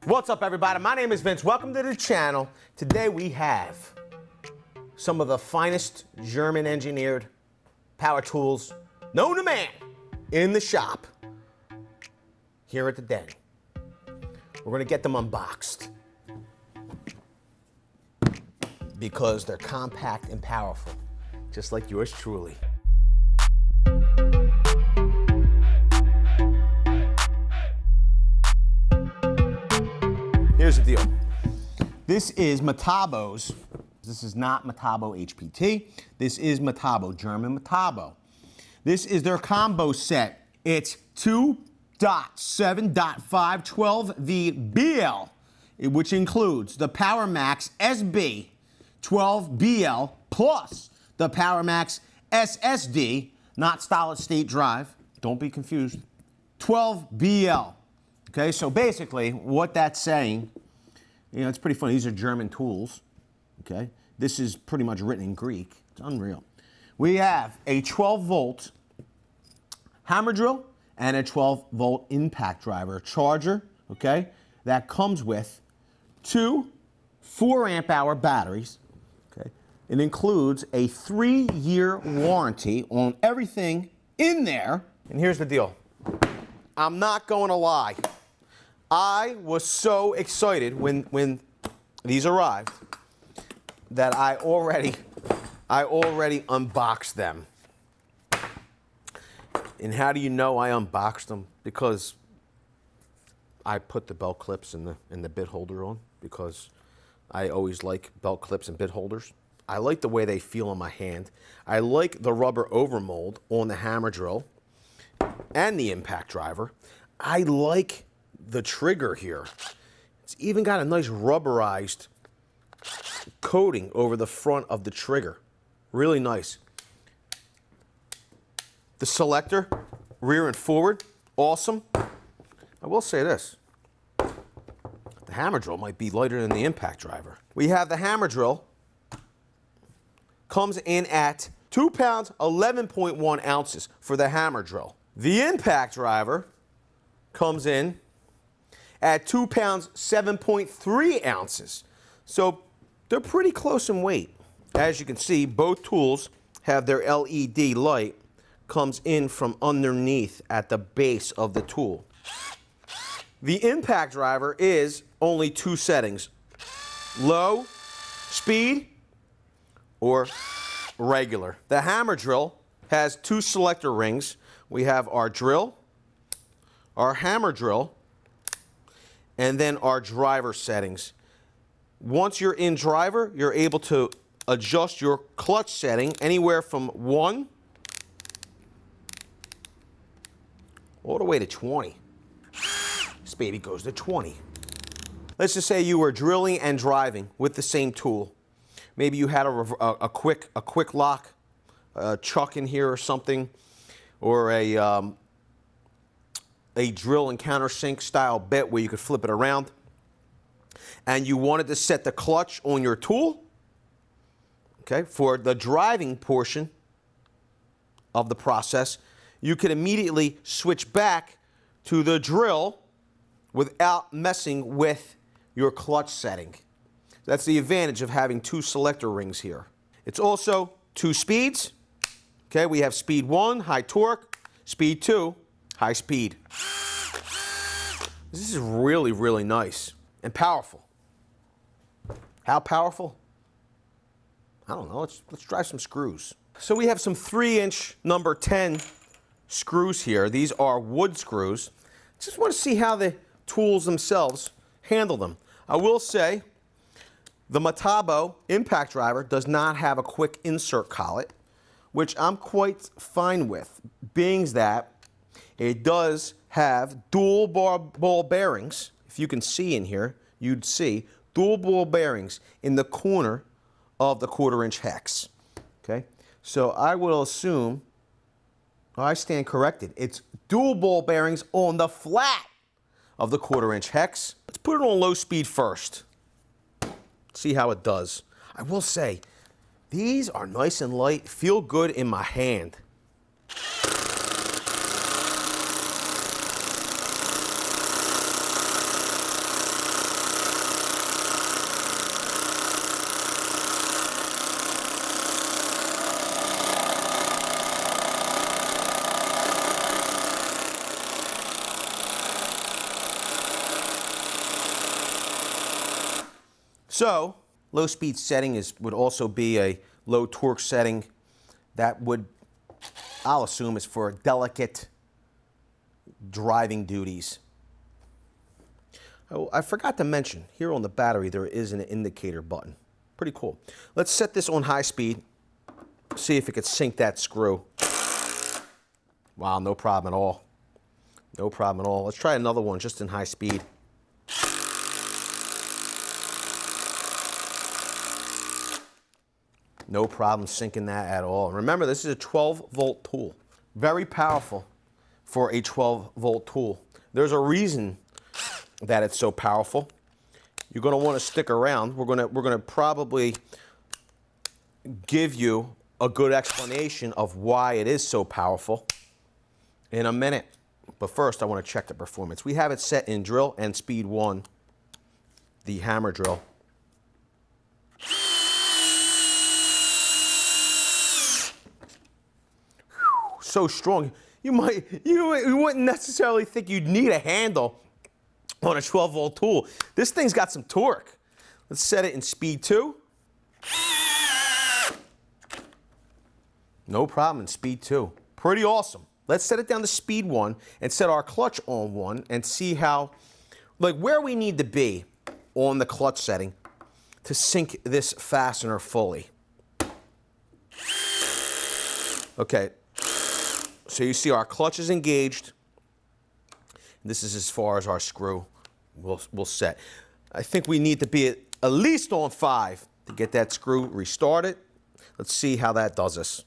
What's up, everybody? My name is Vince. Welcome to the channel. Today we have some of the finest German engineered power tools known to man in the shop here at the den. We're gonna get them unboxed because they're compact and powerful, just like yours truly. Here's the deal. This is METABO's. This is not METABO HPT. This is METABO, German METABO. This is their combo set. It's 2.7.5 12V BL, which includes the PowerMax SB 12BL plus the PowerMax SSD, not solid state drive. Don't be confused. 12BL. Okay, so basically what that's saying, you know, it's pretty funny. These are German tools. Okay, this is pretty much written in Greek. It's unreal. We have a 12-volt hammer drill and a 12-volt impact driver charger. Okay, that comes with two 4-amp-hour batteries. Okay, it includes a 3-year warranty on everything in there. And here's the deal. I'm not going to lie. I was so excited when these arrived that I already unboxed them. And how do you know I unboxed them? Because I put the belt clips and the bit holder on, because I always like belt clips and bit holders. I like the way they feel in my hand. I like the rubber overmold on the hammer drill and the impact driver. I like the trigger here. It's even got a nice rubberized coating over the front of the trigger. Really nice. The selector, rear and forward, awesome. I will say this. The hammer drill might be lighter than the impact driver. We have the hammer drill. Comes in at 2 pounds, 11.1 ounces for the hammer drill. The impact driver comes in at 2 pounds, 7.3 ounces. So they're pretty close in weight. As you can see, both tools have their LED light comes in from underneath at the base of the tool. The impact driver is only 2 settings: low, speed, or regular. The hammer drill has 2 selector rings. We have our drill, our hammer drill, and then our driver settings. Once you're in driver, you're able to adjust your clutch setting anywhere from 1 all the way to 20. This baby goes to 20. Let's just say you were drilling and driving with the same tool. Maybe you had a quick lock chuck in here or something, or a drill and countersink style bit where you could flip it around, and you wanted to set the clutch on your tool, okay, for the driving portion of the process, you could immediately switch back to the drill without messing with your clutch setting. That's the advantage of having 2 selector rings here. It's also 2 speeds. Okay, we have speed 1, high torque, speed 2, high speed. This is really, really nice and powerful. How powerful? I don't know. Let's drive some screws. So we have some 3-inch number 10 screws here. These are wood screws. Just want to see how the tools themselves handle them. I will say the METABO impact driver does not have a quick insert collet, which I'm quite fine with, being that it does have dual ball bearings. If you can see in here, you'd see dual ball bearings in the corner of the 1/4-inch hex. Okay, so I will assume, I stand corrected, it's dual ball bearings on the flat of the 1/4-inch hex. Let's put it on low speed first. See how it does. I will say, these are nice and light, feel good in my hand. So low speed setting would also be a low torque setting that would, I'll assume, is for delicate driving duties. Oh, I forgot to mention, here on the battery there is an indicator button. Pretty cool. Let's set this on high speed, see if it could sink that screw. Wow, no problem at all. No problem at all. Let's try another one just in high speed. No problem sinking that at all. Remember, this is a 12-volt tool. Very powerful for a 12-volt tool. There's a reason that it's so powerful. You're going to want to stick around. We're going to probably give you a good explanation of why it is so powerful in a minute. But first, I want to check the performance. We have it set in drill and speed 1, the hammer drill. So strong. You wouldn't necessarily think you'd need a handle on a 12-volt tool. This thing's got some torque. Let's set it in speed 2. No problem in speed 2. Pretty awesome. Let's set it down to speed 1 and set our clutch on 1 and see how, like, where we need to be on the clutch setting to sink this fastener fully. Okay. So you see our clutch is engaged. This is as far as our screw will set. I think we need to be at least on 5 to get that screw restarted. Let's see how that does us.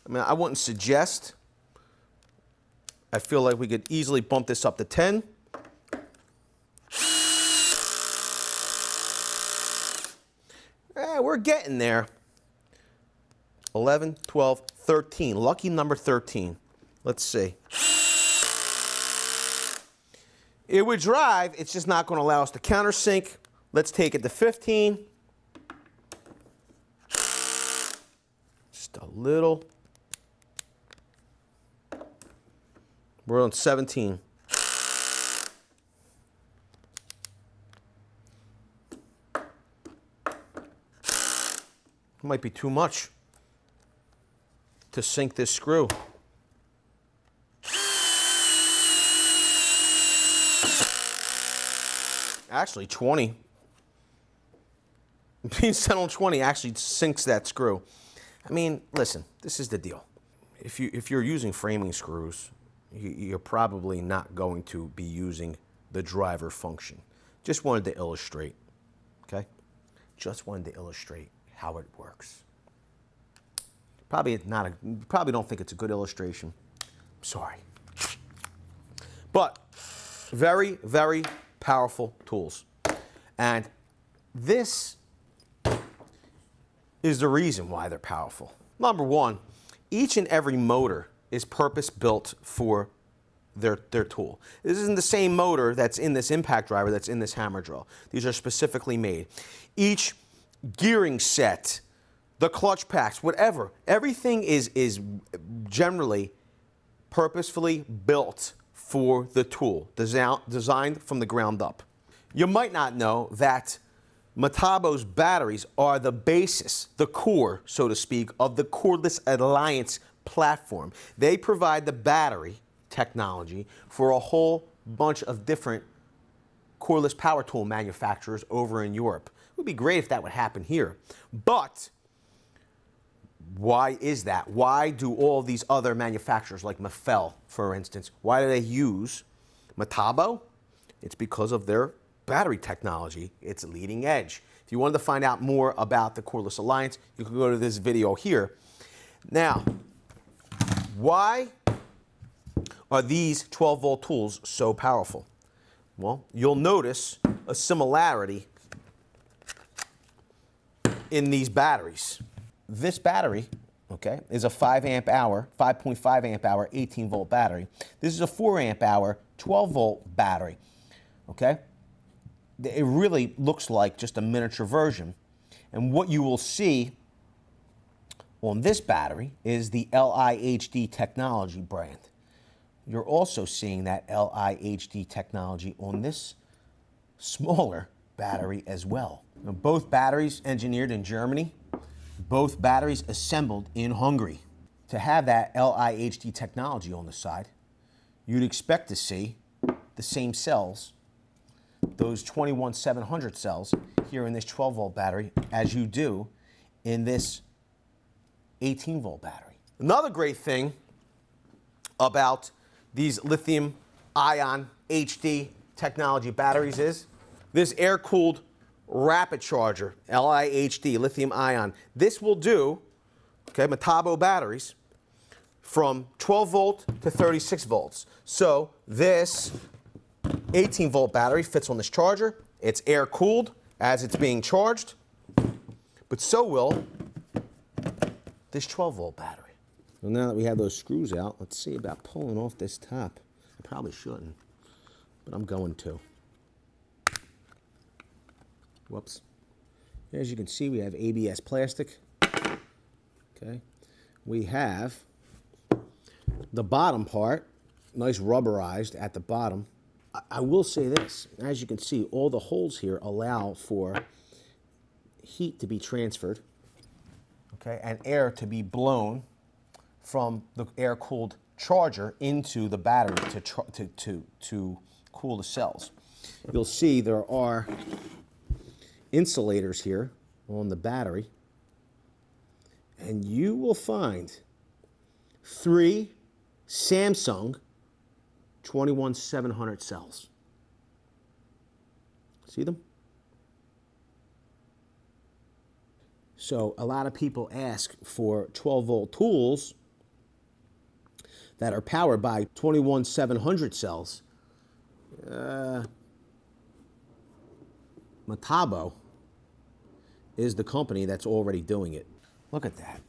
I mean, I wouldn't suggest. I feel like we could easily bump this up to 10. We're getting there. 11, 12, 13. Lucky number 13. Let's see. It would drive. It's just not going to allow us to countersink. Let's take it to 15. Just a little. We're on 17. Might be too much to sink this screw. Actually, 20. Being set on 20 actually sinks that screw. I mean, listen, this is the deal. If you're using framing screws, you're probably not going to be using the driver function. Just wanted to illustrate, okay? Just wanted to illustrate how it works. Probably don't think it's a good illustration. Sorry. But very, very powerful tools. And this is the reason why they're powerful. Number one, each and every motor is purpose-built for their tool. This isn't the same motor that's in this impact driver that's in this hammer drill. These are specifically made. Each gearing set, the clutch packs, whatever, everything is generally purposefully built for the tool, designed from the ground up. You might not know that METABO's batteries are the basis, the core, so to speak, of the Cordless Alliance platform. They provide the battery technology for a whole bunch of different cordless power tool manufacturers over in Europe. It would be great if that would happen here. But why is that? Why do all these other manufacturers, like Mefel, for instance, why do they use METABO? It's because of their battery technology. It's leading edge. If you wanted to find out more about the Cordless Alliance, you can go to this video here. Now, why are these 12-volt tools so powerful? Well, you'll notice a similarity in these batteries. This battery, okay, is a 5.5 amp hour, 18-volt battery. This is a 4 amp hour, 12-volt battery, okay? It really looks like just a miniature version. And what you will see on this battery is the LIHD technology brand. you're also seeing that LIHD technology on this smaller battery as well. Now, both batteries engineered in Germany, both batteries assembled in Hungary. To have that LIHD technology on the side, you'd expect to see the same cells, those 21700 cells here in this 12-volt battery as you do in this 18-volt battery. Another great thing about these lithium-ion HD technology batteries is this air-cooled rapid charger, LIHD, lithium-ion. This will do, okay, METABO batteries from 12 volt to 36 volts. So this 18-volt battery fits on this charger. It's air-cooled as it's being charged, but so will this 12-volt battery. Well, now that we have those screws out, let's see about pulling off this top. I probably shouldn't, but I'm going to. Whoops. As you can see, we have ABS plastic. Okay. We have the bottom part, nice rubberized at the bottom. I will say this, as you can see, all the holes here allow for heat to be transferred, okay, and air to be blown from the air-cooled charger into the battery to cool the cells. You'll see there are insulators here on the battery, and you will find 3 Samsung 21700 cells. See them? So a lot of people ask for 12-volt tools that are powered by 21700 cells. METABO is the company that's already doing it. Look at that.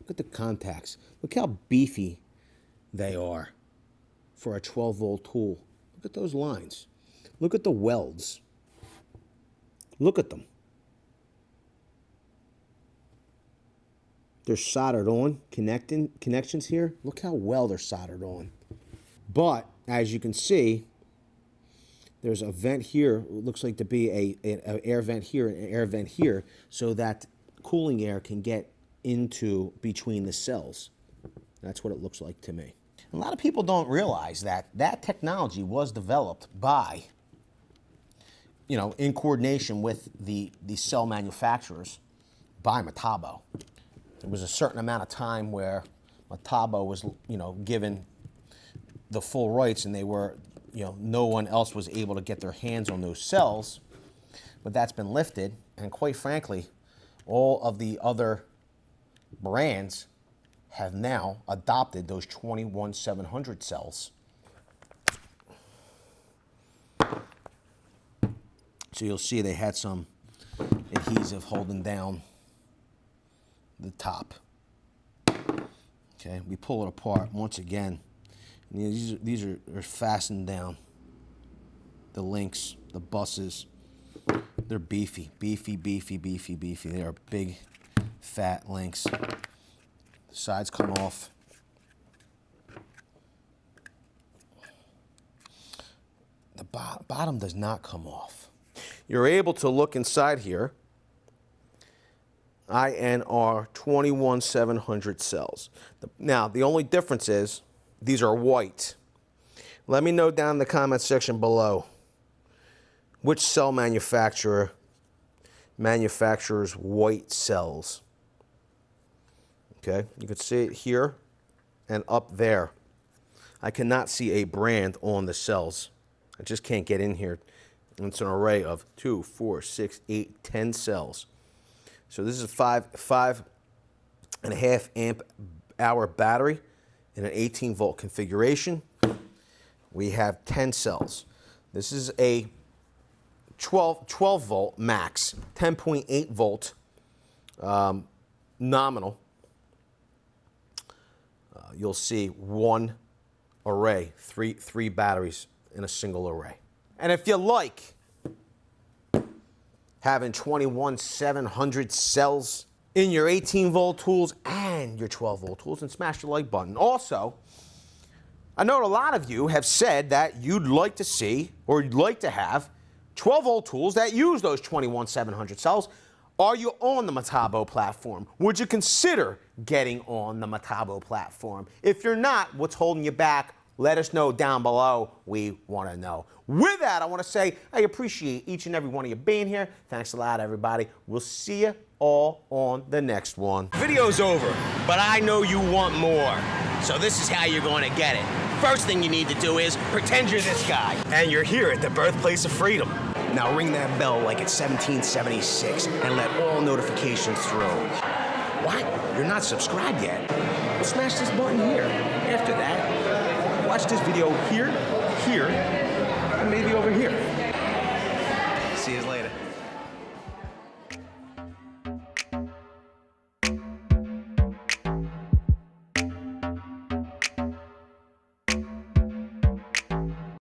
Look at the contacts. Look how beefy they are for a 12-volt tool. Look at those lines. Look at the welds. Look at them. They're soldered on, connections here. Look how well they're soldered on. But, as you can see, there's a vent here. It looks like to be an air vent here and an air vent here, so that cooling air can get into between the cells. That's what it looks like to me. A lot of people don't realize that that technology was developed by, in coordination with the cell manufacturers by METABO. There was a certain amount of time where METABO was, given the full rights, and they were, no one else was able to get their hands on those cells. But that's been lifted, and quite frankly, all of the other brands have now adopted those 21700 cells. So you'll see they had some adhesive holding down the top. Okay, we pull it apart once again. And these are fastened down. The links, the buses, they're beefy, beefy, beefy, beefy, beefy. They are big, fat links. The sides come off. The bottom does not come off. You're able to look inside here. INR 21700 cells. Now, the only difference is these are white. Let me know down in the comment section below which cell manufacturer manufactures white cells. Okay, you can see it here and up there. I cannot see a brand on the cells. I just can't get in here. And it's an array of 2, 4, 6, 8, 10 cells. So this is a 5.5 amp hour battery in an 18-volt configuration. We have 10 cells. This is a 12-volt max, 10.8 volt nominal. You'll see one array, three batteries in a single array. And if you like having 21700 cells in your 18-volt tools and your 12-volt tools, and smash the like button. Also, I know a lot of you have said that you'd like to see or you'd like to have 12-volt tools that use those 21700 cells. Are you on the METABO platform? Would you consider getting on the METABO platform? If you're not, what's holding you back? Let us know down below. We want to know. With that, I want to say I appreciate each and every one of you being here. Thanks a lot, everybody. We'll see you all on the next one. Video's over, but I know you want more. So this is how you're going to get it. First thing you need to do is pretend you're this guy. And you're here at the birthplace of freedom. Now ring that bell like it's 1776 and let all notifications through. What? You're not subscribed yet? Well, smash this button here. After that, watch this video here, and maybe over here.